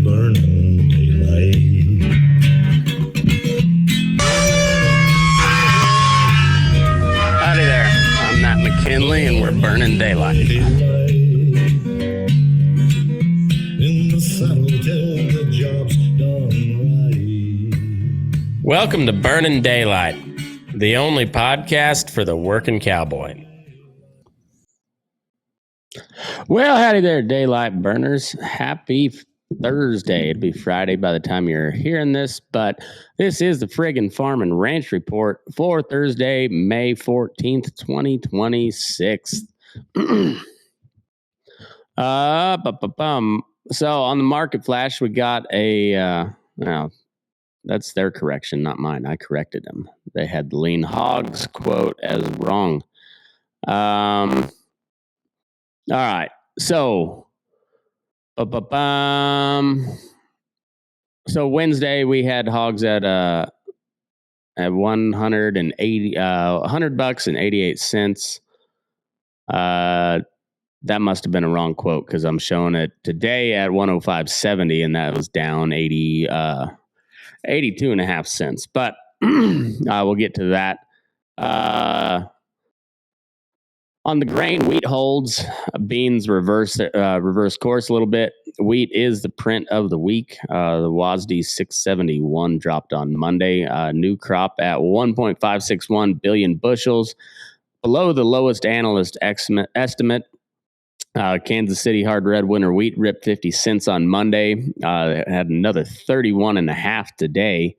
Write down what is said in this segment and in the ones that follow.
burning daylight. Howdy there. I'm Matt McKinley, and we're burning daylight. In the saddle till the job's done right. Welcome to Burning Daylight, the only podcast for the working cowboy. Well, howdy there, daylight burners. Happy Thursday. It'd be Friday by the time you're hearing this, but this is the Friggin Farm and Ranch Report for Thursday, May 14th, 2026. So on the market flash, we got a, well, that's their correction, not mine. I corrected them. They had the lean hogs quote as wrong. All right. So, so Wednesday we had hogs at $100 and that must have been a wrong quote because I'm showing it today at 105.70, and that was down 82 and a half cents. But we'll get to that. On the grain, wheat holds. Beans reverse course a little bit. Wheat is the print of the week. The WASDE 671 dropped on Monday. New crop at 1.561 billion bushels, below the lowest analyst estimate. Kansas City hard red winter wheat ripped 50 cents on Monday. It had another 31.5 today.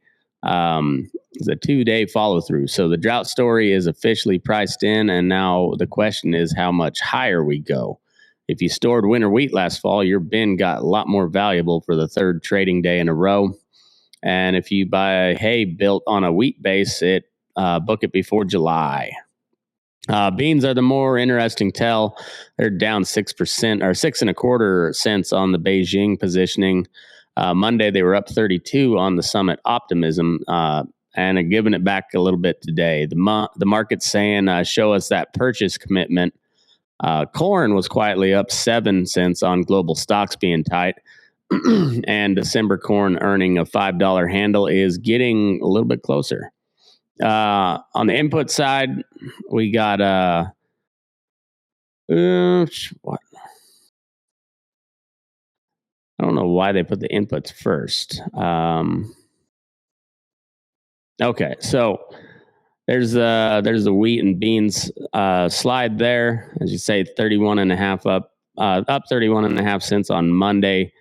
It's a 2-day follow through. So the drought story is officially priced in, and now the question is how much higher we go. If you stored winter wheat last fall, your bin got a lot more valuable for the third trading day in a row. And if you buy hay built on a wheat base, book it before July. Beans are the more interesting tell. They're down 6% or 6.25 cents on the Beijing positioning. Monday, they were up 32 on the Summit optimism, and are giving it back a little bit today. The market's saying, show us that purchase commitment. Corn was quietly up 7 cents on global stocks being tight, and December corn earning a $5 handle is getting a little bit closer. On the input side, we got what? I don't know why they put the inputs first. Okay, so there's the wheat and beans slide there, as you say, 31.5 up 31.5 cents on Monday.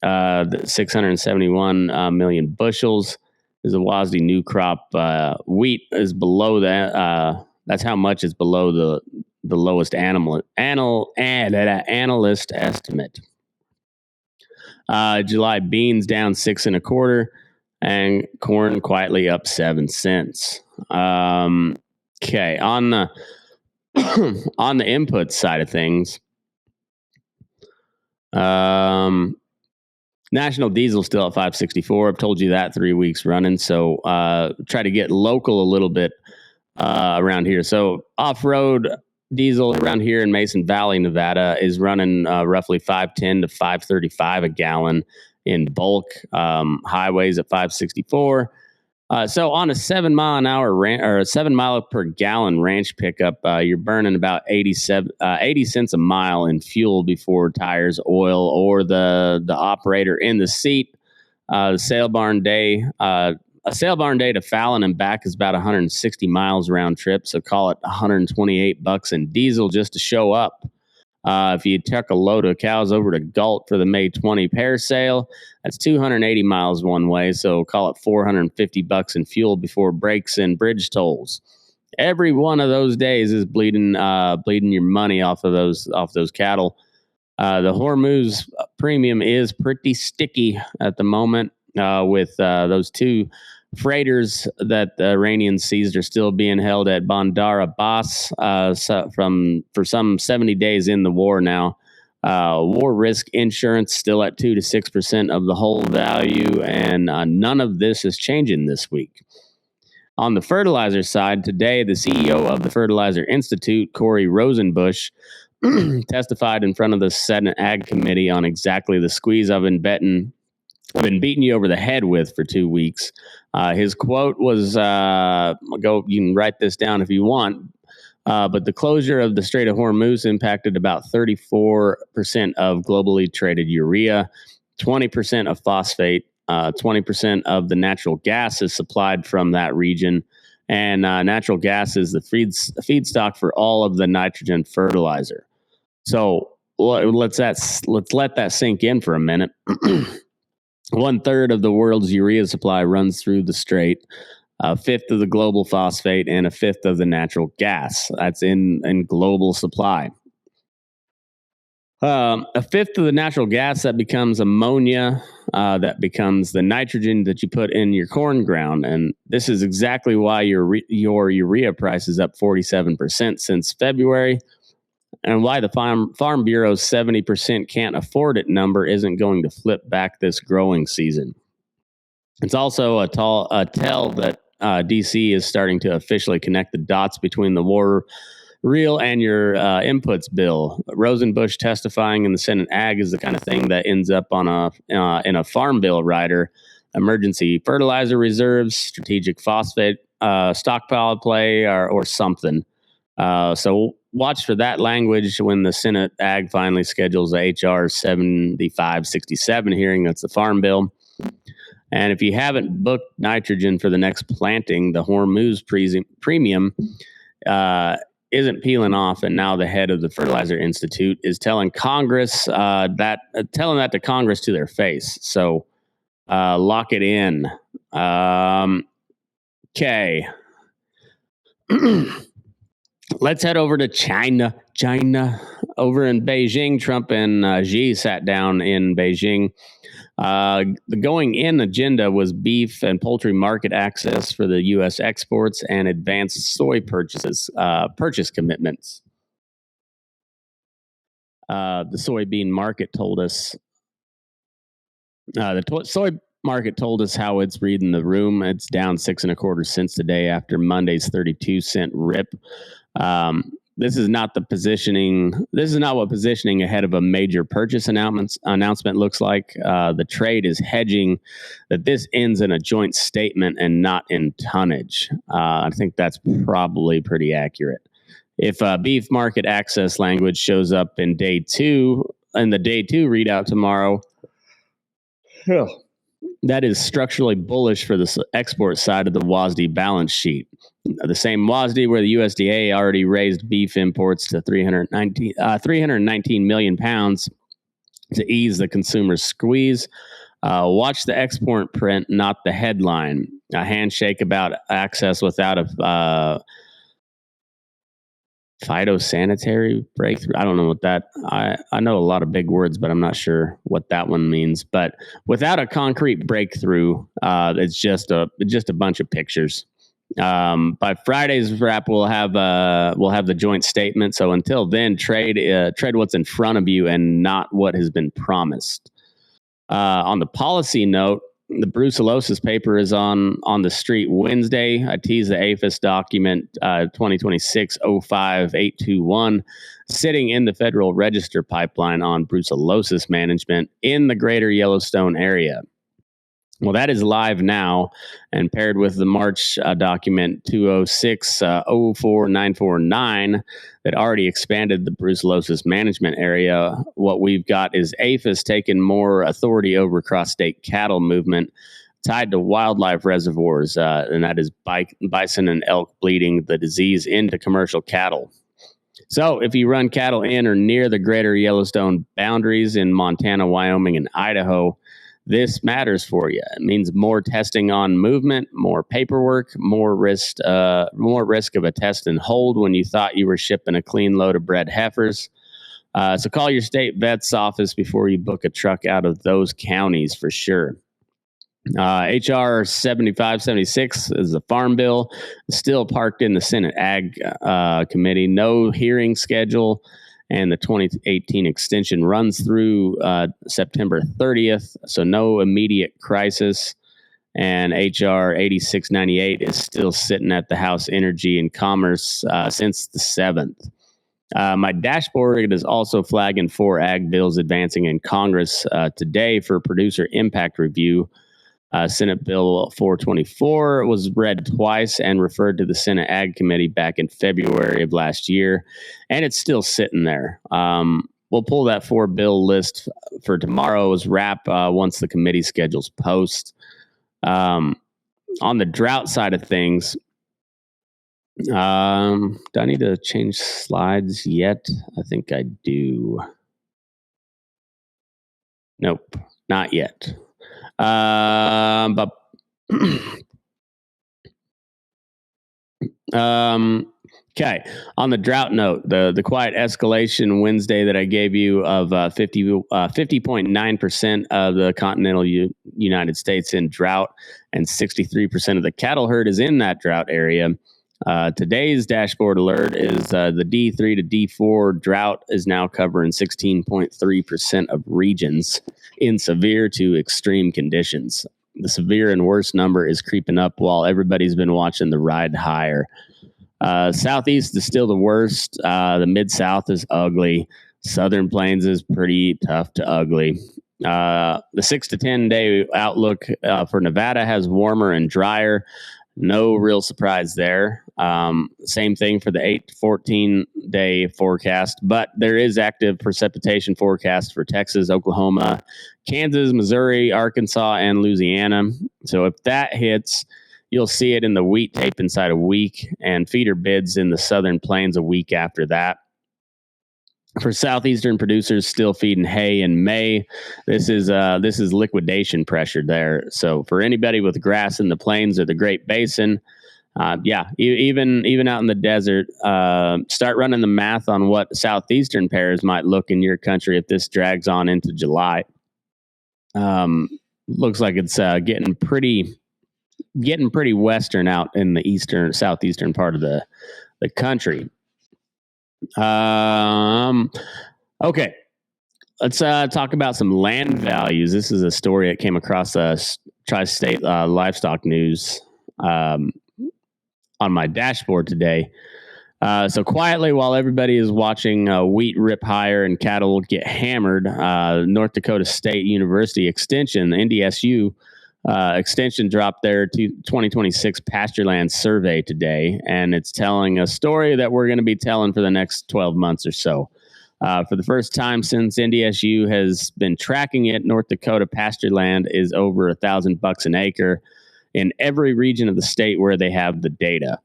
671 million bushels is a WASDE new crop. Wheat is below that. That's how much is below the lowest analyst estimate. July beans down 6.25, and corn quietly up 7 cents. Okay, on the on the input side of things, national diesel still at 5.64. I've told you that 3 weeks running. So try to get local a little bit around here. So off-road diesel around here in Mason Valley, Nevada, is running roughly 5.10 to 5.35 a gallon in bulk. Highways at 5.64. So on a 7 mile an hour or a 7 mile per gallon ranch pickup, you're burning about 80 cents a mile in fuel before tires, oil, or the operator in the seat. The sale barn day. A sale barn day to Fallon and back is about 160 miles round trip, so call it $128 in diesel just to show up. If you tuck a load of cows over to Galt for the May 20 pair sale, that's 280 miles one way, so call it $450 in fuel before brakes and bridge tolls. Every one of those days is bleeding your money off those cattle. The Hormuz premium is pretty sticky at the moment, with those two freighters that the Iranians seized are still being held at Bandar Abbas for some 70 days in the war now. War risk insurance still at 2 to 6% of the whole value, and none of this is changing this week. On the fertilizer side, today, the CEO of the Fertilizer Institute, Corey Rosenbusch, testified in front of the Senate Ag Committee on exactly the squeeze I've been beating you over the head with for 2 weeks. His quote was, you can write this down if you want, but the closure of the Strait of Hormuz impacted about 34% of globally traded urea, 20% of phosphate, 20% of the natural gas is supplied from that region. And natural gas is the feedstock for all of the nitrogen fertilizer. So let's let that sink in for a minute. 1/3 of the world's urea supply runs through the strait, 1/5 of the global phosphate, and 1/5 of the natural gas. That's in global supply. 1/5 of the natural gas that becomes ammonia, that becomes the nitrogen that you put in your corn ground. And this is exactly why your urea price is up 47% since February, and why the Farm Bureau's 70% can't afford it number isn't going to flip back this growing season. It's also a tell that DC is starting to officially connect the dots between the war reel and your inputs bill. Rosenbusch testifying in the Senate Ag is the kind of thing that ends up on in a farm bill rider. Emergency fertilizer reserves, strategic phosphate stockpile play, or something. So watch for that language when the Senate Ag finally schedules the HR 7567 hearing. That's the farm bill. And if you haven't booked nitrogen for the next planting, the Hormuz premium isn't peeling off, and now the head of the Fertilizer Institute is telling Congress that to Congress to their face. So lock it in. Okay. Let's head over to China. Over in Beijing, Trump and Xi sat down in Beijing. The going in agenda was beef and poultry market access for the U.S. exports and advanced soy purchase commitments. The soybean market told us, soy market told us how it's reading the room. It's down 6 1/4 cents today after Monday's 32-cent rip. This is not what positioning ahead of a major purchase announcement looks like. The trade is hedging that this ends in a joint statement and not in tonnage. I think that's probably pretty accurate. If beef market access language shows up in the day two readout tomorrow, that is structurally bullish for the export side of the WASDE balance sheet. The same WASDE where the USDA already raised beef imports to 319 million pounds to ease the consumer squeeze. Watch the export print, not the headline. A handshake about access without a phytosanitary breakthrough. I don't know what that. I know a lot of big words, but I'm not sure what that one means. But without a concrete breakthrough, it's just a bunch of pictures. By Friday's wrap, we'll have the joint statement. So until then, trade what's in front of you and not what has been promised. On the policy note, the Brucellosis paper is on the street Wednesday. I teased the APHIS document 2026-05821 sitting in the Federal Register pipeline on Brucellosis management in the greater Yellowstone area. Well, that is live now, and paired with the March document 206-04949 that already expanded the Brucellosis management area, what we've got is APHIS taking more authority over cross-state cattle movement tied to wildlife reservoirs, and that is bison and elk bleeding the disease into commercial cattle. So if you run cattle in or near the greater Yellowstone boundaries in Montana, Wyoming, and Idaho, this matters for you. It means more testing on movement, more paperwork, more risk of a test and hold when you thought you were shipping a clean load of bred heifers. So call your state vet's office before you book a truck out of those counties for sure. HR 7576 is the farm bill, still parked in the Senate Ag Committee. No hearing schedule. And the 2018 extension runs through September 30th, so no immediate crisis. And HR 8698 is still sitting at the House Energy and Commerce since the 7th. My dashboard is also flagging 4 ag bills advancing in Congress today for producer impact review. Senate Bill 424 was read twice and referred to the Senate Ag Committee back in February of last year, and it's still sitting there. We'll pull that 4-bill list for tomorrow's wrap once the committee schedules post. On the drought side of things, do I need to change slides yet? I think I do. Nope, not yet. But okay. On the drought note, the quiet escalation Wednesday that I gave you of 50.9% of the continental United States in drought, and 63% of the cattle herd is in that drought area. Today's dashboard alert is the D3 to D4 drought is now covering 16.3% of regions in severe to extreme conditions. The severe and worst number is creeping up while everybody's been watching the ride higher. Southeast is still the worst. The Mid-South is ugly. Southern Plains is pretty tough to ugly. The 6 to 10 day outlook for Nevada has warmer and drier. No real surprise there. Same thing for the 8 to 14 day forecast, but there is active precipitation forecast for Texas, Oklahoma, Kansas, Missouri, Arkansas, and Louisiana. So if that hits, you'll see it in the wheat tape inside a week, and feeder bids in the Southern Plains a week after that. For southeastern producers still feeding hay in May, this is liquidation pressure there. So for anybody with grass in the plains or the Great Basin, even out in the desert, start running the math on what southeastern pairs might look in your country if this drags on into July. Looks like it's getting pretty western out in the southeastern part of the country. Okay, let's talk about some land values. This is a story that came across Tri-State Livestock News on my dashboard today. So quietly, while everybody is watching wheat rip higher and cattle get hammered, North Dakota State University Extension, the NDSU Extension, dropped their 2026 pastureland survey today, and it's telling a story that we're going to be telling for the next 12 months or so. For the first time since NDSU has been tracking it, North Dakota pastureland is over $1,000 an acre in every region of the state where they have the data.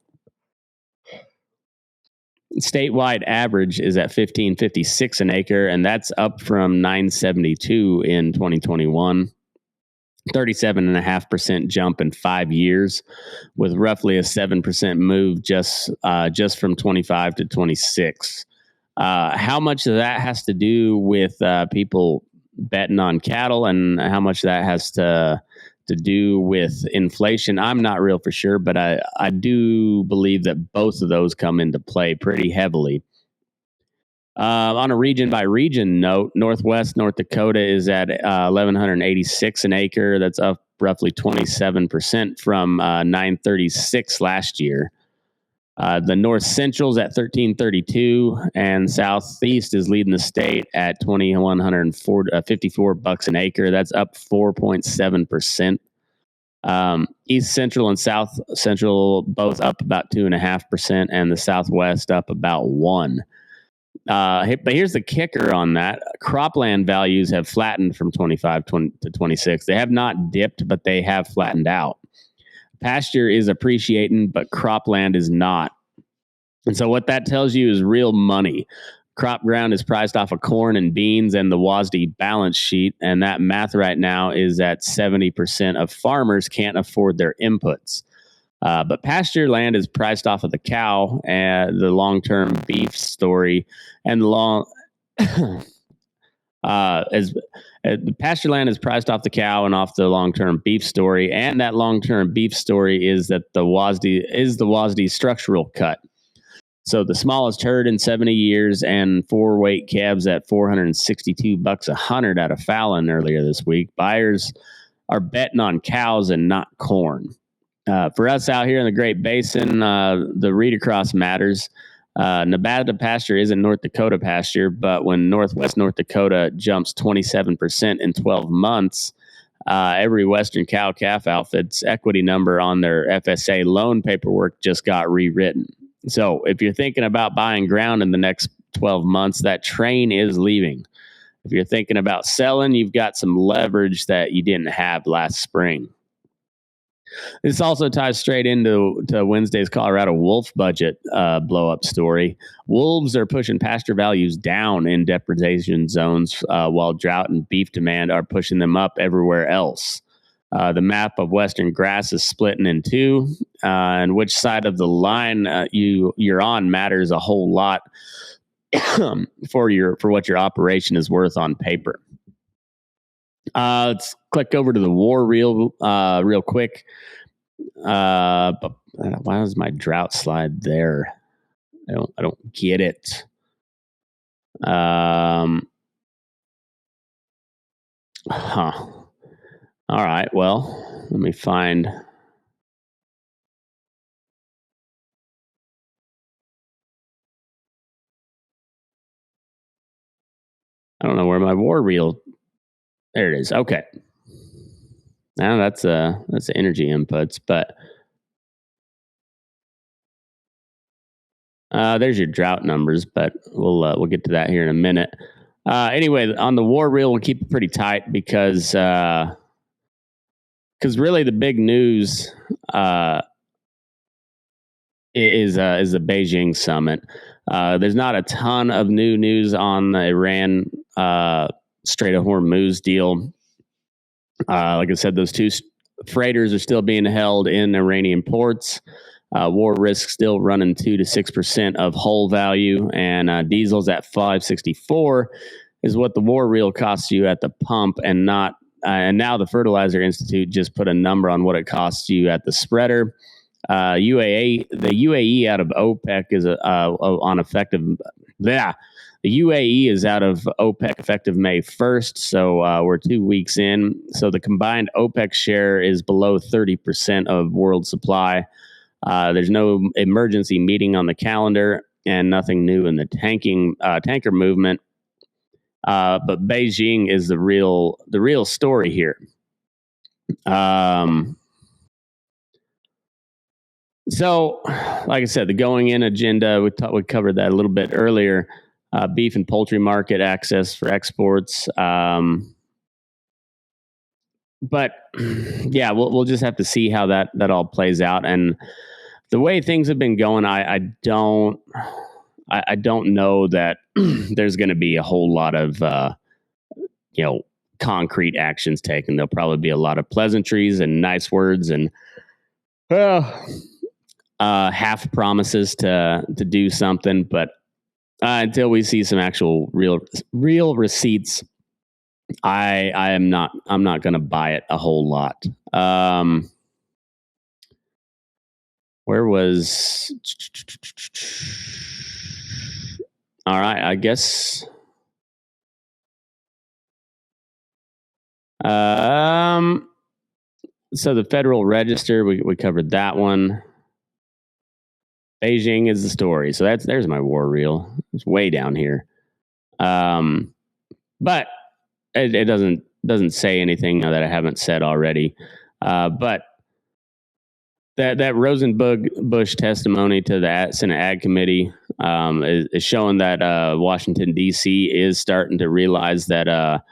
Statewide average is at $1,556 an acre, and that's up from $972 in 2021. 37.5% jump in 5 years, with roughly a 7% move just from 25 to 26. How much of that has to do with people betting on cattle, and how much that has to do with inflation, I'm not real for sure, but I do believe that both of those come into play pretty heavily. On a region-by-region note, Northwest North Dakota is at $1,186 an acre. That's up roughly 27% from $936 last year. The North Central is at $1,332, and Southeast is leading the state at $2,154 an acre. That's up 4.7%. East Central and South Central both up about 2.5%, and the Southwest up about 1%. But here's the kicker on that. Cropland values have flattened from 25 to 26. They have not dipped, but they have flattened out. Pasture is appreciating, but cropland is not. And so what that tells you is real money. Crop ground is priced off of corn and beans and the WASDE balance sheet, and that math right now is that 70% of farmers can't afford their inputs. But pasture land is priced off of the cow and the long-term beef story, and the pasture land is priced off the cow and off the long-term beef story, and that long-term beef story is that the WASDE structural cut. So the smallest herd in 70 years and 4-weight calves at $462 a hundred out of Fallon earlier this week. Buyers are betting on cows and not corn. For us out here in the Great Basin, the read across matters. Nevada pasture isn't North Dakota pasture, but when Northwest North Dakota jumps 27% in 12 months, every Western cow-calf outfit's equity number on their FSA loan paperwork just got rewritten. So if you're thinking about buying ground in the next 12 months, that train is leaving. If you're thinking about selling, you've got some leverage that you didn't have last spring. This also ties straight into Wednesday's Colorado wolf budget blow-up story. Wolves are pushing pasture values down in depredation zones, while drought and beef demand are pushing them up everywhere else. The map of western grass is splitting in two, and which side of the line you're on matters a whole lot for what your operation is worth on paper. Let's click over to the war reel real quick. But why is my drought slide there? I don't get it. All right. Well, let me find. I don't know where my war reel. There it is. Okay. Now that's the energy inputs, but there's your drought numbers, but we'll get to that here in a minute. Anyway, on the war reel, we'll keep it pretty tight because really the big news is the Beijing summit. There's not a ton of new news on the Iran Strait of Hormuz deal. Like I said, those two freighters are still being held in Iranian ports. War risk still running 2 to 6% of whole value, and diesel's at $5.64 is what the war reel costs you at the pump, and not. And now the Fertilizer Institute just put a number on what it costs you at the spreader. The UAE out of OPEC is on effective. Yeah, the UAE is out of OPEC effective May 1st, so we're 2 weeks in. So the combined OPEC share is below 30% of world supply. There's no emergency meeting on the calendar, and nothing new in the tanker movement. But Beijing is the real story here. So, like I said, the going in agenda, we covered that a little bit earlier. Beef and poultry market access for exports. But yeah, we'll just have to see how that all plays out. And the way things have been going, I don't know that there's going to be a whole lot of concrete actions taken. There'll probably be a lot of pleasantries and nice words and half promises to do something, but until we see some actual real receipts, I'm not going to buy it a whole lot. Where was? All right, I guess. So the Federal Register, we covered that one. Beijing is the story. So there's my war reel. It's way down here. But it doesn't say anything that I haven't said already. But that Rosenbush testimony to the Senate Ag Committee is showing that Washington D.C. is starting to realize that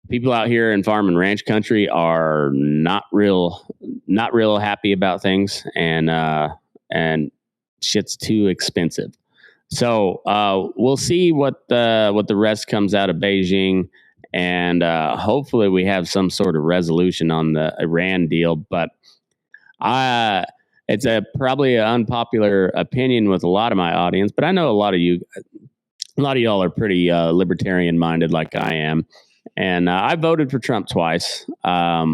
people out here in farm and ranch country are not real happy about things, and shit's too expensive. So we'll see what the rest comes out of Beijing, and hopefully we have some sort of resolution on the Iran deal. But it's probably an unpopular opinion with a lot of my audience, but I know a lot of y'all are pretty libertarian minded, like I am, and I voted for Trump twice. I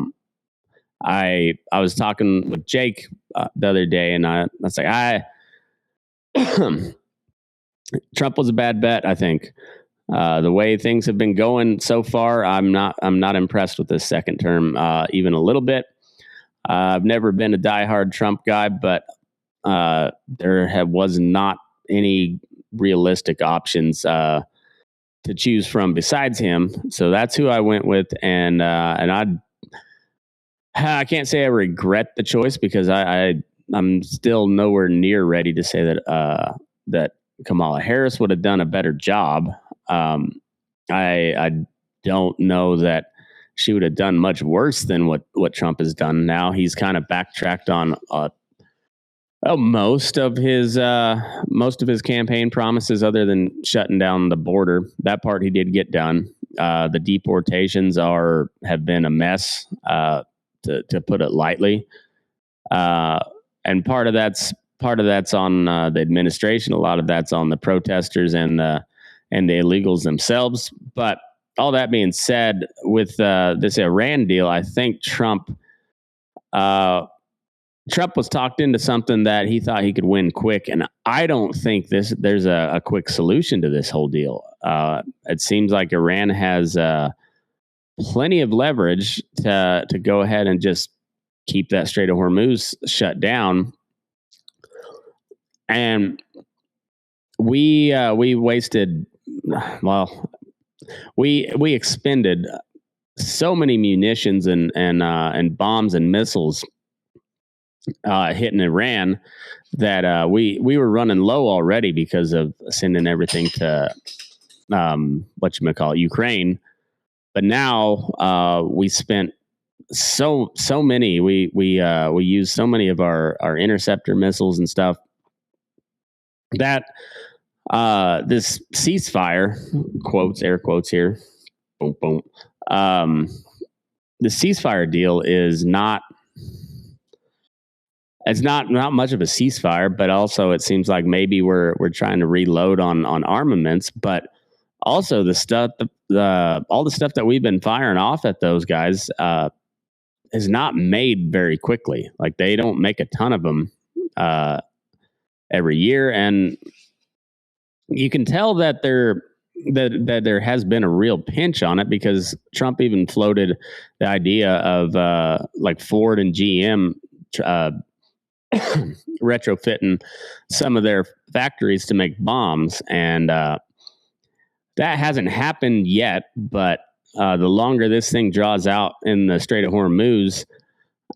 was talking with Jake the other day, and I was like, Trump was a bad bet, I think. The way things have been going so far, I'm not impressed with this second term even a little bit. I've never been a diehard Trump guy, but there was not any realistic options to choose from besides him. So that's who I went with, and I can't say I regret the choice because I'm still nowhere near ready to say that Kamala Harris would have done a better job. I don't know that she would have done much worse than what Trump has done. Now he's kind of backtracked on most of his campaign promises, other than shutting down the border. That part he did get done. The deportations have been a mess, to put it lightly. And part of that's on the administration. A lot of that's on the protesters and the illegals themselves. But all that being said, with this Iran deal, I think Trump was talked into something that he thought he could win quick, and I don't think there's a quick solution to this whole deal. It seems like Iran has plenty of leverage to go ahead and just keep that Strait of Hormuz shut down, and we wasted. Well, we expended so many munitions and bombs and missiles hitting Iran that we were running low already because of sending everything to Ukraine. But now we spent so many. We used so many of our interceptor missiles and stuff that this ceasefire, quotes, air quotes here, boom, boom. The ceasefire deal is not. It's not much of a ceasefire, but also it seems like maybe we're trying to reload on armaments, but also all the stuff that we've been firing off at those guys is not made very quickly. Like, they don't make a ton of them every year, and you can tell that there has been a real pinch on it, because Trump even floated the idea of like Ford and GM retrofitting some of their factories to make bombs, and that hasn't happened yet. But the longer this thing draws out in the Strait of Hormuz,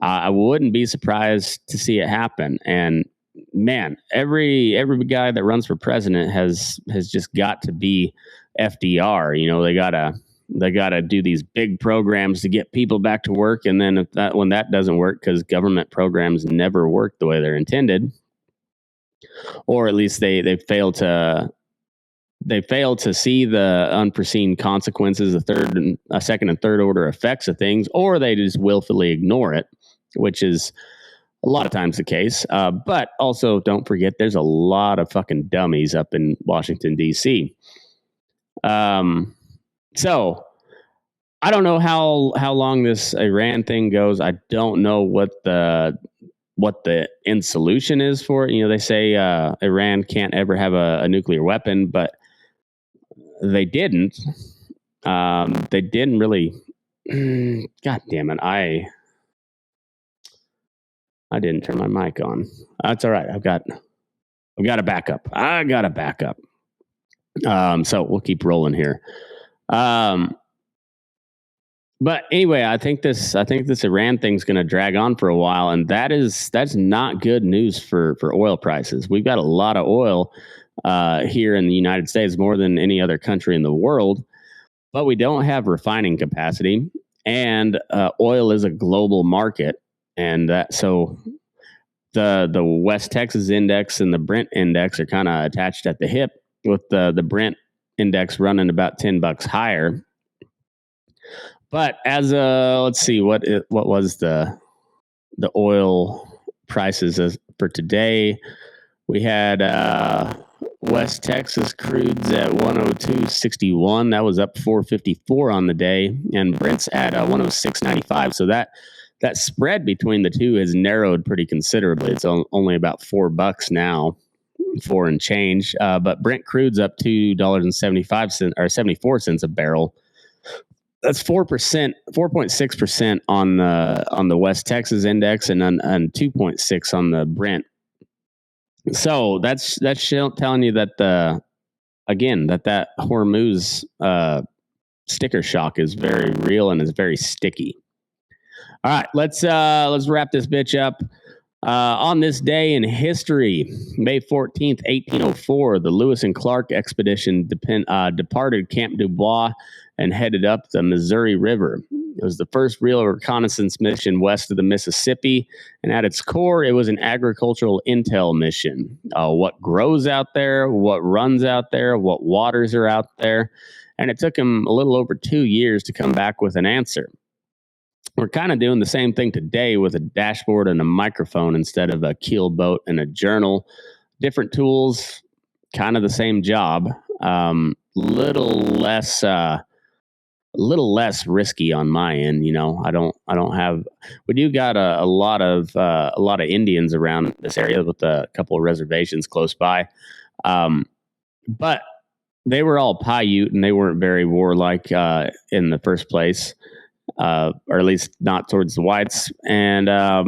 I wouldn't be surprised to see it happen. And man, every guy that runs for president has just got to be FDR. You know, they gotta do these big programs to get people back to work, and then when that doesn't work, because government programs never work the way they're intended, or at least they fail to see the unforeseen consequences, the second and third order effects of things, or they just willfully ignore it, which is a lot of times the case. But also, don't forget, there's a lot of fucking dummies up in Washington, D.C. So I don't know how long this Iran thing goes. I don't know what the end solution is for it. You know, they say Iran can't ever have a nuclear weapon, but they didn't. They didn't really. God damn it! I didn't turn my mic on. That's all right. I've got a backup. I got a backup. So we'll keep rolling here. But anyway, I think this Iran thing's going to drag on for a while, and that's not good news for oil prices. We've got a lot of oil here in the United States, more than any other country in the world, but we don't have refining capacity, and oil is a global market, and so the West Texas index and the Brent index are kind of attached at the hip, with the Brent index running about $10 higher. But as let's see, what was the oil prices for today? We had West Texas crudes at 102.61. That was up 4.54 on the day, and Brent's at 106.95. So that spread between the two has narrowed pretty considerably. It's only about $4 now, 4 and change. But Brent crude's up $2.75 or 74 cents a barrel. That's 4.6% on the West Texas index, and 2.6 on the Brent. So that's telling you that that Hormuz sticker shock is very real and is very sticky. All right, let's wrap this bitch up. On this day in history, May 14th, 1804, the Lewis and Clark expedition departed Camp Dubois and headed up the Missouri River. It was the first real reconnaissance mission west of the Mississippi, and at its core, it was an agricultural intel mission. What grows out there, what runs out there, what waters are out there, and it took them a little over 2 years to come back with an answer. We're kind of doing the same thing today with a dashboard and a microphone instead of a keel boat and a journal. Different tools, kind of the same job. Little less risky on my end. You know, I don't have. We do got a lot of Indians around this area with a couple of reservations close by, but they were all Paiute and they weren't very warlike in the first place. Or at least not towards the whites. And I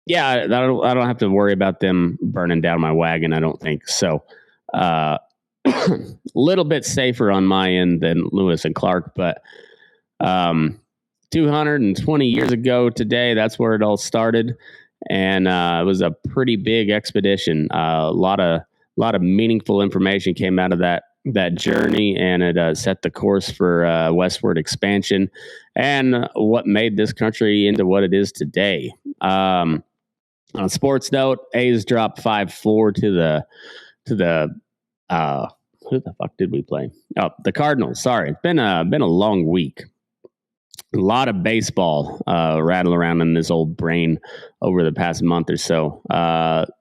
don't have to worry about them burning down my wagon, I don't think. So a little bit safer on my end than Lewis and Clark, but 220 years ago today, that's where it all started. And it was a pretty big expedition. A lot of meaningful information came out of that journey, and it set the course for westward expansion and what made this country into what it is today. On a sports note, A's dropped 5-4 to the who the fuck did we play? Oh, the Cardinals. Sorry, it's been a long week. A lot of baseball rattle around in this old brain over the past month or so.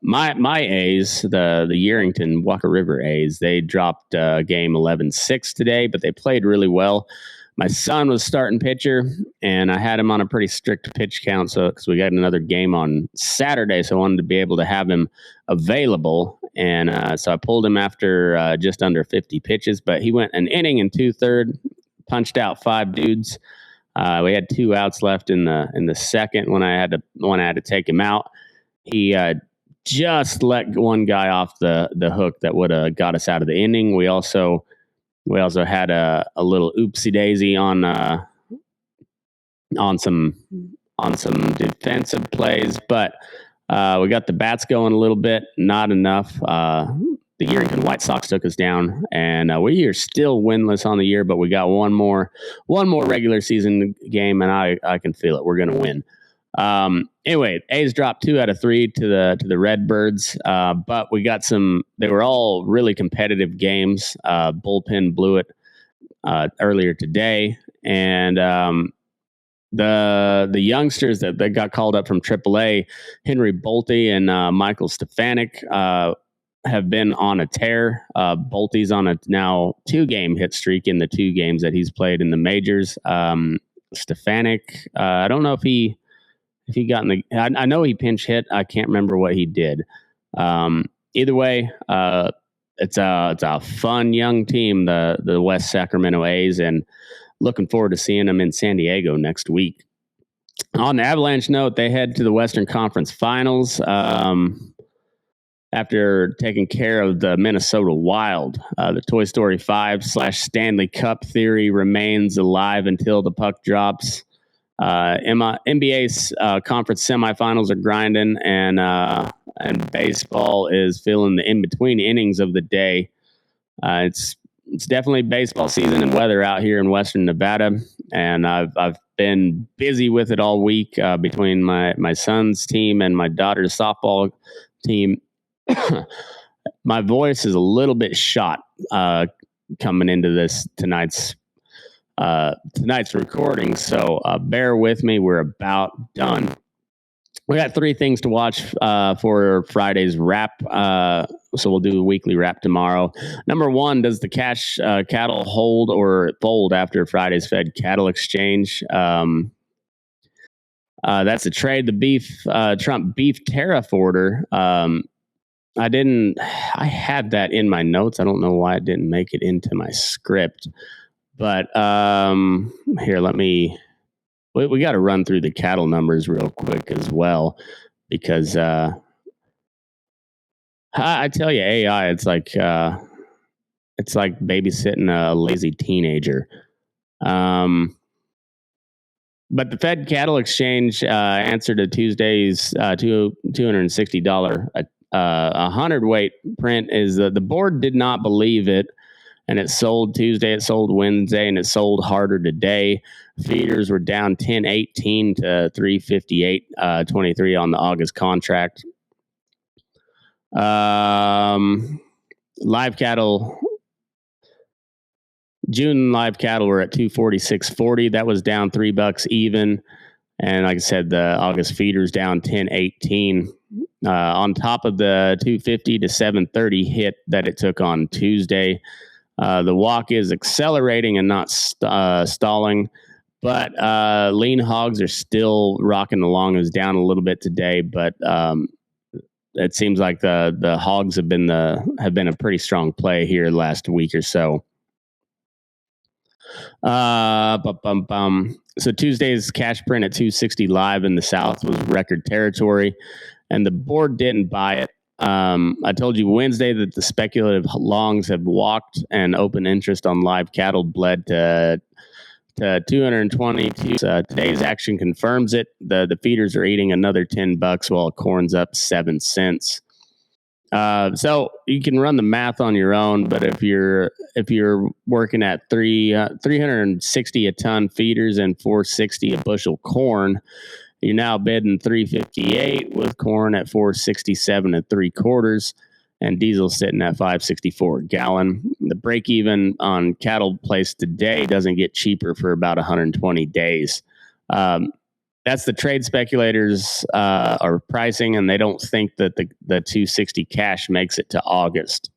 My A's, the Yerington Walker River A's, they dropped game 11-6 today, but they played really well. My son was starting pitcher, and I had him on a pretty strict pitch count, so because we got another game on Saturday, so I wanted to be able to have him available, and so I pulled him after just under 50 pitches, but he went an inning and 2/3, punched out 5 dudes. We had 2 outs left in the second when I had to take him out. He just let one guy off the hook that would have got us out of the inning. We also had a little oopsie daisy on some defensive plays, but we got the bats going a little bit, not enough. The Yerington White Sox took us down, and we are still winless on the year, but we got one more regular season game, and I can feel it. We're going to win. Anyway, A's dropped 2 out of 3 to the Redbirds, but we got some. They were all really competitive games. Bullpen blew it earlier today, and the youngsters that got called up from AAA, Henry Bolte and Michael Stefanik, have been on a tear. Bolte's on a now 2-game hit streak in the 2 games that he's played in the majors. Stefanik, I don't know if he got in the. I know he pinch hit. I can't remember what he did. Either way, it's a fun young team, the West Sacramento A's, and looking forward to seeing them in San Diego next week. On the Avalanche note, they head to the Western Conference Finals. After taking care of the Minnesota Wild. The Toy Story 5/Stanley Cup theory remains alive until the puck drops. NBA's conference semifinals are grinding, and baseball is feeling the in-between innings of the day. It's definitely baseball season and weather out here in Western Nevada, and I've been busy with it all week between my son's team and my daughter's softball team. My voice is a little bit shot coming into tonight's recording, so bear with me. We're about done. We got 3 things to watch for Friday's wrap, so we'll do the weekly wrap tomorrow. Number 1, does the cash cattle hold or fold after Friday's Fed cattle exchange? That's a trade. The Trump beef tariff order. I had that in my notes. I don't know why it didn't make it into my script, but here, we got to run through the cattle numbers real quick as well, because I tell you, AI, it's like babysitting a lazy teenager. But the Fed Cattle Exchange answered to Tuesday's $260 a hundredweight print. Is the board did not believe it, and it sold Tuesday, it sold Wednesday, and it sold harder today. Feeders were down 10.18 to 358.23 on the August contract. Live cattle. June live cattle were at 246.40. That was down $3 even. And like I said, the August feeders down 10.18 on top of the 250 to 730 hit that it took on Tuesday. The walk is accelerating and not stalling, but lean hogs are still rocking along. It was down a little bit today, but it seems like the hogs have been a pretty strong play here last week or so. So Tuesday's cash print at 260 live in the South was record territory, and the board didn't buy it. I told you Wednesday that the speculative longs have walked, and open interest on live cattle bled to 222. Today's action confirms it. The feeders are eating another $10 while corn's up 7 cents. So you can run the math on your own, but if you're working at 360 a ton feeders and 460 a bushel corn, you're now bidding 358 with corn at 467 and 3/4, and diesel sitting at 564 a gallon. The break even on cattle placed today doesn't get cheaper for about 120 days. That's the trade speculators are pricing, and they don't think that the 260 cash makes it to August.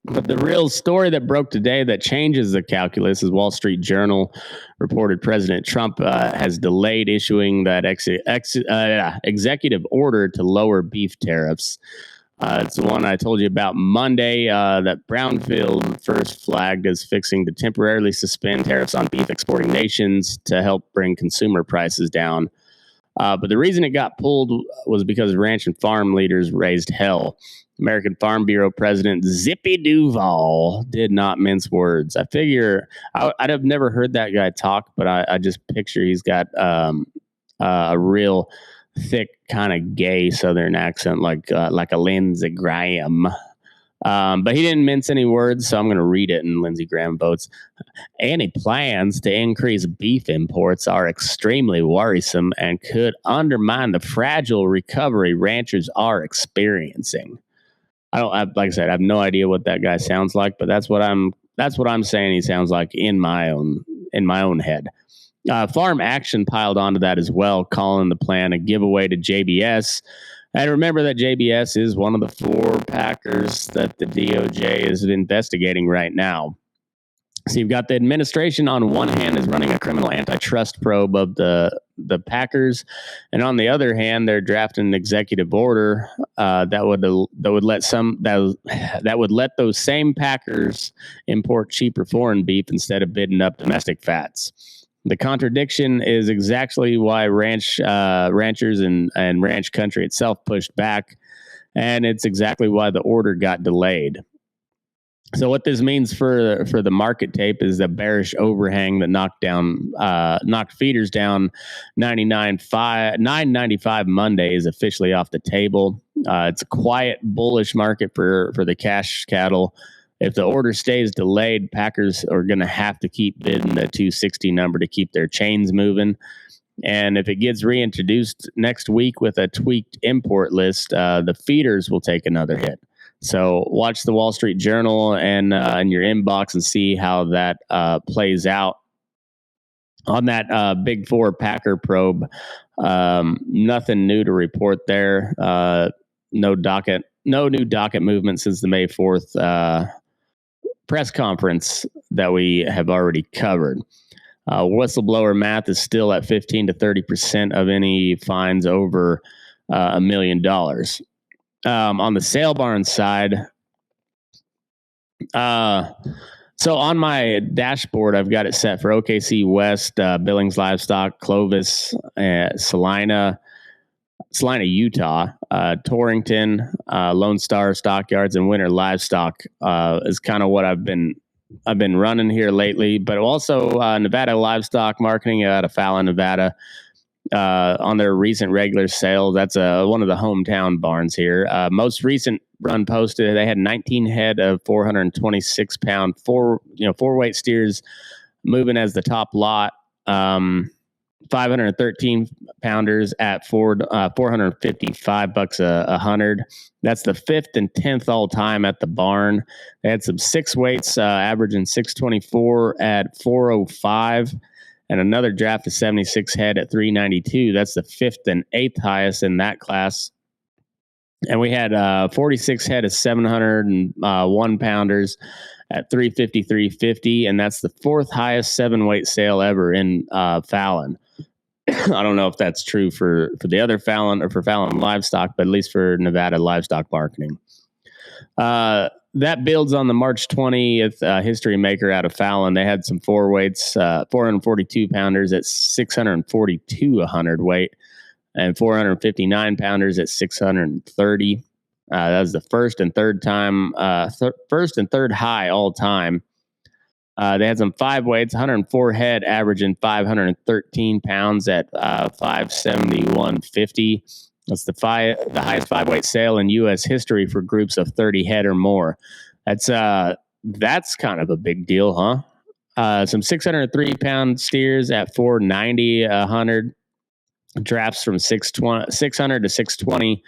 But the real story that broke today that changes the calculus is Wall Street Journal reported President Trump has delayed issuing that executive order to lower beef tariffs. It's the one I told you about Monday that Brownfield first flagged as fixing to temporarily suspend tariffs on beef exporting nations to help bring consumer prices down. But the reason it got pulled was because ranch and farm leaders raised hell. American Farm Bureau President Zippy Duval did not mince words. I figure I'd have never heard that guy talk, but I just picture he's got a real thick kind of gay Southern accent, like a Lindsey Graham. But he didn't mince any words, so I'm going to read it in Lindsey Graham votes. Any plans to increase beef imports are extremely worrisome and could undermine the fragile recovery ranchers are experiencing. Like I said, I have no idea what that guy sounds like, but that's what I'm saying he sounds like in my own head. Farm Action piled onto that as well, calling the plan a giveaway to JBS. And remember that JBS is one of the 4 packers that the DOJ is investigating right now. So you've got the administration on one hand is running a criminal antitrust probe of the packers, and on the other hand, they're drafting an executive order that would let those same packers import cheaper foreign beef instead of bidding up domestic fats. The contradiction is exactly why ranchers and ranch country itself pushed back, and it's exactly why the order got delayed. So what this means for the market tape is the bearish overhang that knocked feeders down 995 Monday is officially off the table. It's a quiet bullish market for the cash cattle. If the order stays delayed, packers are going to have to keep bidding the 260 number to keep their chains moving. And if it gets reintroduced next week with a tweaked import list, the feeders will take another hit. So watch the Wall Street Journal and in your inbox and see how that plays out. On that Big 4 Packer probe, nothing new to report there. No new docket movement since the May 4th press conference that we have already covered. Whistleblower math is still at 15 to 30% of any fines over $1 million. On the sale barn side, so on my dashboard, I've got it set for OKC West, Billings Livestock, Clovis, Salina, Salina, Utah, Torrington, Lone Star Stockyards, and Winter Livestock is kind of what I've been running here lately. But also Nevada Livestock Marketing out of Fallon, Nevada, on their recent regular sale. That's one of the hometown barns here. Most recent run posted, they had 19 head of 426 pound four weight steers moving as the top lot. 513 pounders at $455 a hundred. That's the 5th and 10th all time at the barn. They had some 6 weights averaging 624 at 405, and another draft of 76 head at 392. That's the 5th and 8th highest in that class. And we had 46 head of 701 pounders at 353.50, and that's the 4th highest 7-weight sale ever in Fallon. I don't know if that's true for the other Fallon or for Fallon Livestock, but at least for Nevada Livestock Marketing. That builds on the March 20th history maker out of Fallon. They had some 4 weights, 442 pounders at 642 a hundredweight, and 459 pounders at 630. That was the first and third high all time. They had some 5 weights, 104 head, averaging 513 pounds at 571.50. That's the highest 5-weight sale in U.S. history for groups of 30 head or more. That's kind of a big deal, huh? Some 603 pound steers at 490 a hundred. Drafts from 600 to 620,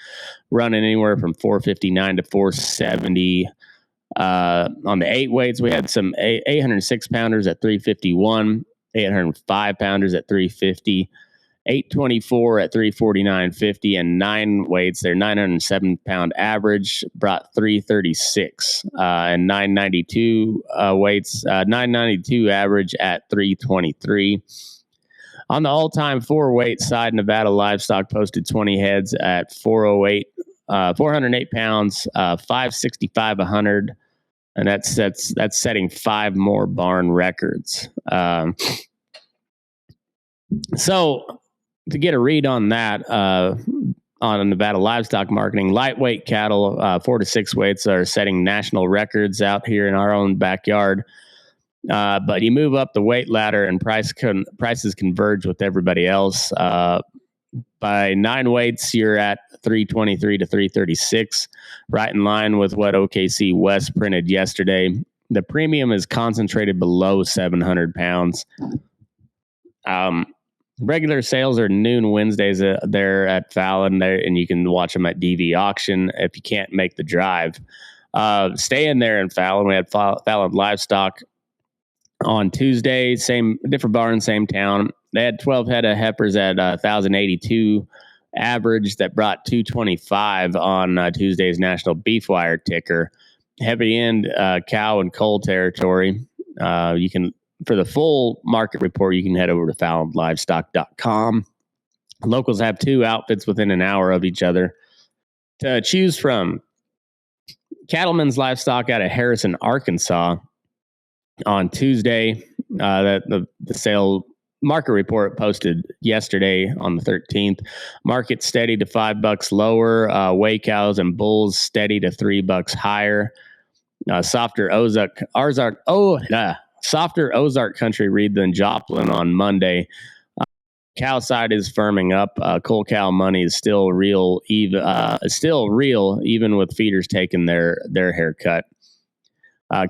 running anywhere from 459 to 470. On the 8 weights, we had some 806 pounders at 351, 805 pounders at 350, 824 at 349.50, and 9 weights, their 907 pound average brought 336, and 992 weights, 992 average at 323. On the all-time 4-weight side, Nevada Livestock posted 20 heads at 408 pounds, 565 a hundred, and that's setting 5 more barn records. So to get a read on that, on Nevada Livestock Marketing, lightweight cattle, 4 to 6 weights, are setting national records out here in our own backyard. But you move up the weight ladder and prices converge with everybody else. By 9 weights, you're at 323 to 336, right in line with what OKC West printed yesterday. The premium is concentrated below 700 pounds. Regular sales are noon Wednesdays there at Fallon, there, and you can watch them at DV Auction if you can't make the drive. Stay in there in Fallon. We had Fallon Livestock on Tuesday, different barn, same town. They had 12 head of heifers at 1,082 average that brought 225 on Tuesday's National Beef Wire ticker. Heavy end cow and coal territory. You can, for the full market report, you can head over to FallonLivestock.com. Locals have 2 outfits within an hour of each other to choose from. Cattlemen's Livestock out of Harrison, Arkansas. On Tuesday, the sale market report posted yesterday on the 13th. Market steady to $5 lower. Weigh cows and bulls steady to $3 higher. Softer Ozark country read than Joplin on Monday. Cow side is firming up. Coal cow money is still real, even with feeders taking their haircut.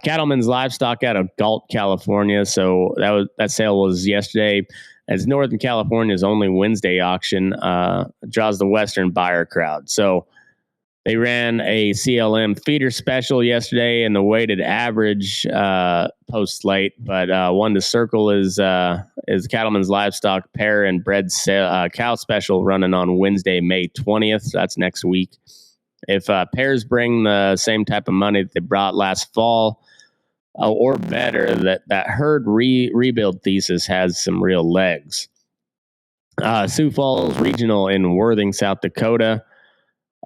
Cattlemen's Livestock out of Galt, California. So that sale was yesterday. As Northern California's only Wednesday auction, draws the Western buyer crowd. So they ran a CLM feeder special yesterday, and the weighted average post late. But one to circle is Cattlemen's Livestock pair and bred cow special running on Wednesday, May 20th. So that's next week. If pairs bring the same type of money that they brought last fall or better, that herd rebuild thesis has some real legs. Sioux Falls Regional in Worthing, South Dakota,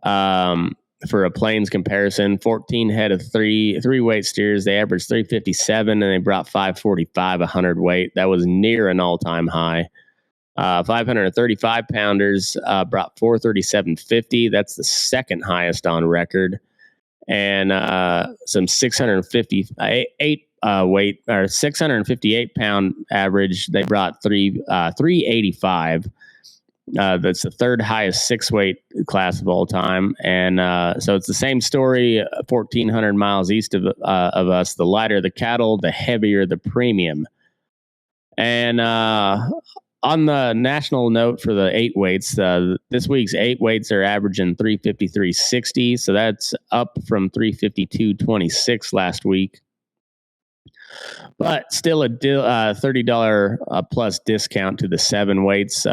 for a plains comparison, 14 head of three-weight steers. They averaged 357, and they brought 545 a hundredweight. That was near an all-time high. 535 pounders brought 437.50. That's the second highest on record. And some 658 weight or 658 pound average, they brought 385. That's the third highest 6-weight class of all time. And so it's the same story 1,400 miles east of us. The lighter the cattle, the heavier the premium. And on the national note for the 8 weights, this week's 8 weights are averaging 353.60. So that's up from 352.26 last week. But still a $30 plus discount to the 7 weights.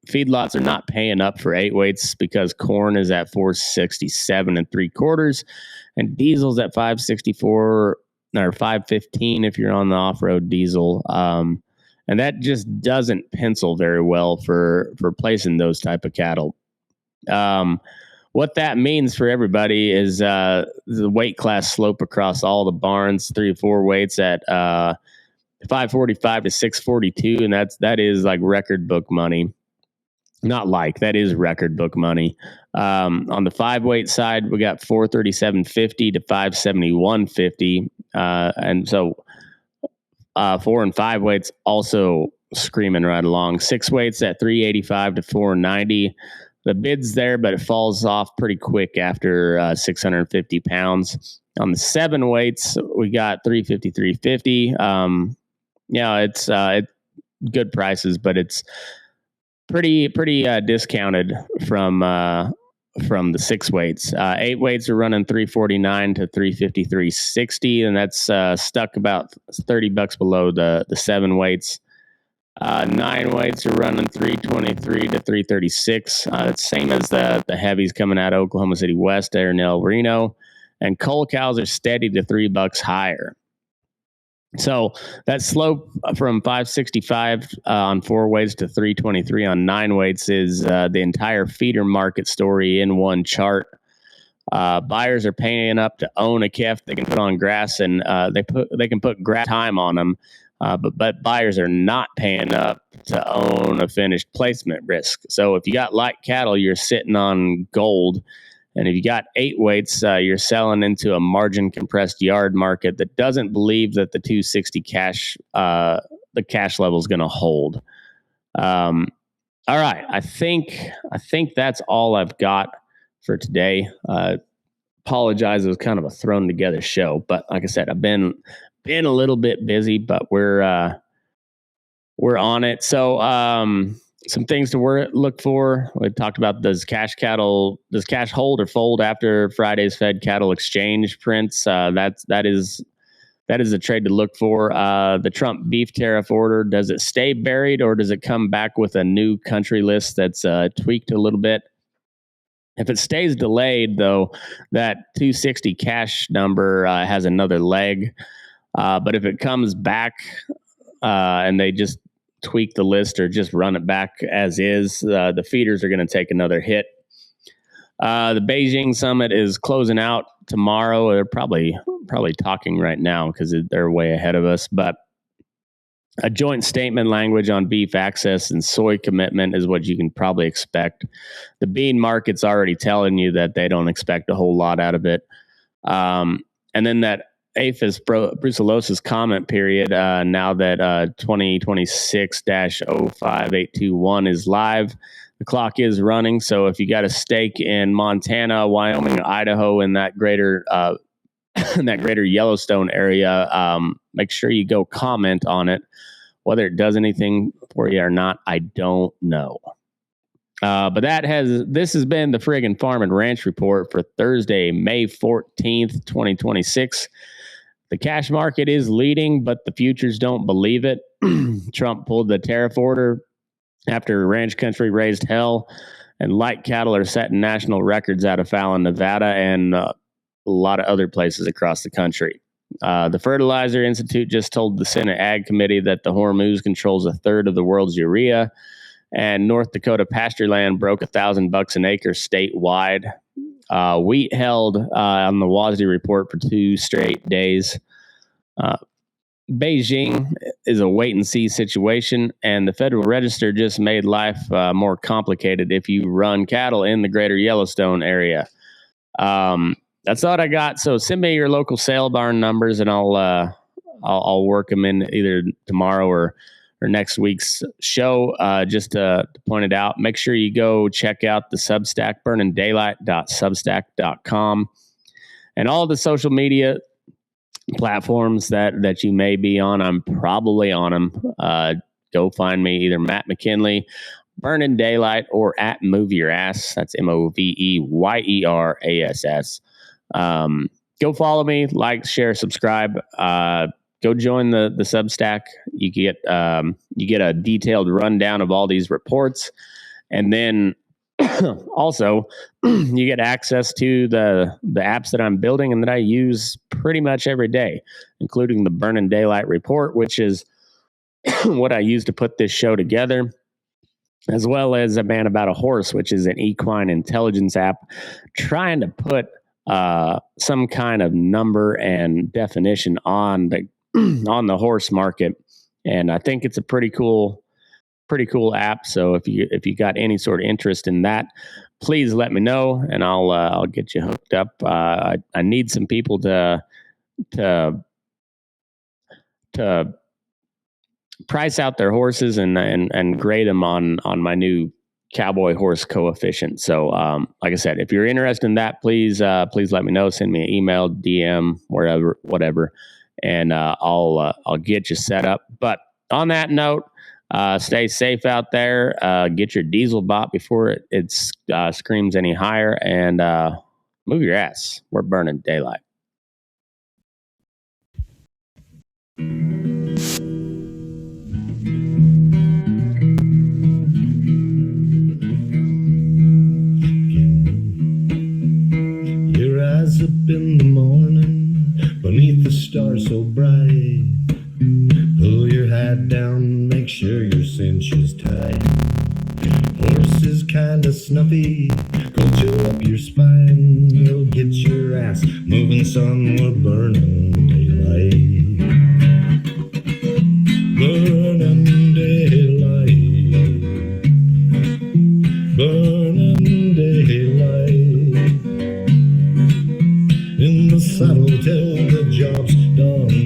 Feedlots are not paying up for 8 weights because corn is at 467 3/4 and diesel's at 564 or 515 if you're on the off-road diesel. And that just doesn't pencil very well for placing those type of cattle. What that means for everybody is the weight class slope across all the barns, 3 or 4 weights at 545 to 642, and that is like record book money. That is record book money. On the 5-weight side, we got 437.50 to 571.50, and so 4 and 5 weights also screaming right along. 6 weights at 385 to 490. The bid's there, but it falls off pretty quick after 650 pounds. On the 7 weights, we got 353.50. It's good prices, but it's pretty discounted from the 6 weights. 8 weights are running 349 to 353.60, and that's stuck about $30 below the 7 weights. 9 weights are running 323 to 336. It's same as the heavies coming out of Oklahoma City West there in El Reno, and cull cows are steady to $3 higher. So that slope from 565 on 4 weights to 323 on 9 weights is the entire feeder market story in one chart. Buyers are paying up to own a calf they can put on grass, and they can put grass time on them, but buyers are not paying up to own a finished placement risk. So if you got light cattle, you're sitting on gold. And if you got 8 weights, you're selling into a margin compressed yard market that doesn't believe that the 260 cash, the cash level is going to hold. All right. I think that's all I've got for today. Apologize. It was kind of a thrown together show, but like I said, I've been a little bit busy, but we're on it. So, some things to look for. We talked about, does cash hold or fold after Friday's Fed cattle exchange prints? That is a trade to look for. The Trump beef tariff order, does it stay buried or does it come back with a new country list that's tweaked a little bit? If it stays delayed, though, that 260 cash number has another leg. But if it comes back and they just tweak the list or just run it back as is, the feeders are going to take another hit. The Beijing summit is closing out tomorrow. They're probably talking right now because they're way ahead of us. But a joint statement language on beef access and soy commitment is what you can probably expect. The bean market's already telling you that they don't expect a whole lot out of it. And then that APHIS Brucellosis comment period, now that 2026-05821 is live, the clock is running. So if you got a stake in Montana, Wyoming, Idaho, in that greater Yellowstone area, make sure you go comment on it. Whether it does anything for you or not, I don't know. But this has been the Friggin' Farm and Ranch Report for Thursday, May 14th, 2026. The cash market is leading, but the futures don't believe it. Trump pulled the tariff order after ranch country raised hell, and light cattle are setting national records out of Fallon, Nevada, and a lot of other places across the country. The Fertilizer Institute just told the Senate Ag Committee that the Hormuz controls 1/3 of the world's urea, and North Dakota pastureland broke $1,000 an acre statewide. Wheat held on the WASDE report for 2 straight days. Beijing is a wait and see situation, and the Federal Register just made life more complicated if you run cattle in the greater Yellowstone area. That's all I got. So send me your local sale barn numbers, and I'll work them in either tomorrow or next week's show. Just to point it out, make sure you go check out the Substack, burningdaylight.substack.com, and all the social media platforms that you may be on. I'm probably on them. Go find me, either Matt McKinley, Burning Daylight, or at Move Your Ass. That's MOVEYERASS. Go follow me, like, share, subscribe. Go join the Substack. You get a detailed rundown of all these reports, and then also you get access to the apps that I'm building and that I use pretty much every day, including the Burning Daylight report, which is what I use to put this show together, as well as A Man About a Horse, which is an equine intelligence app trying to put some kind of number and definition on the horse market. And I think it's a pretty cool app. So if you got any sort of interest in that, please let me know, and I'll get you hooked up. I need some people to price out their horses and grade them on my new cowboy horse coefficient. So like I said, if you're interested in that, please let me know. Send me an email, DM, whatever, and I'll get you set up. But on that note, stay safe out there. Get your diesel bought before it screams any higher, and move your ass. We're burning daylight. Your eyes up in the morning, beneath the stars so bright. Pull your hat down, make sure your cinch is tight. Horse is kinda snuffy, go chill up your spine. We'll get your ass moving, son, we're burning daylight. Burning daylight. Burning daylight. In the saddle till the job's done right.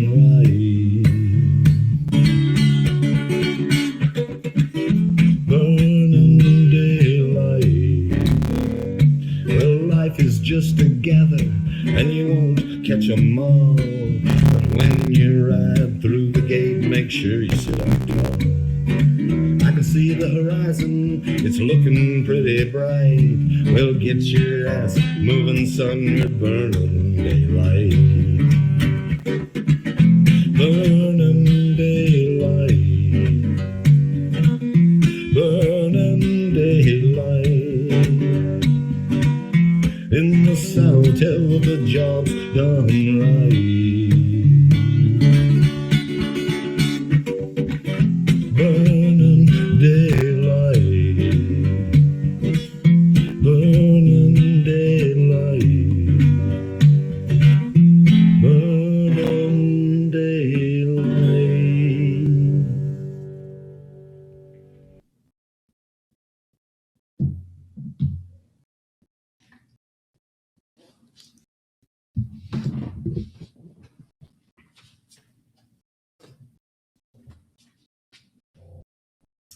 Just together, and you won't catch 'em all. But when you ride through the gate, make sure you sit up tall. I can see the horizon, it's looking pretty bright. Well, get your ass moving, son, we're burning daylight. Burning daylight. Burning daylight. In the saddle till the job's done right.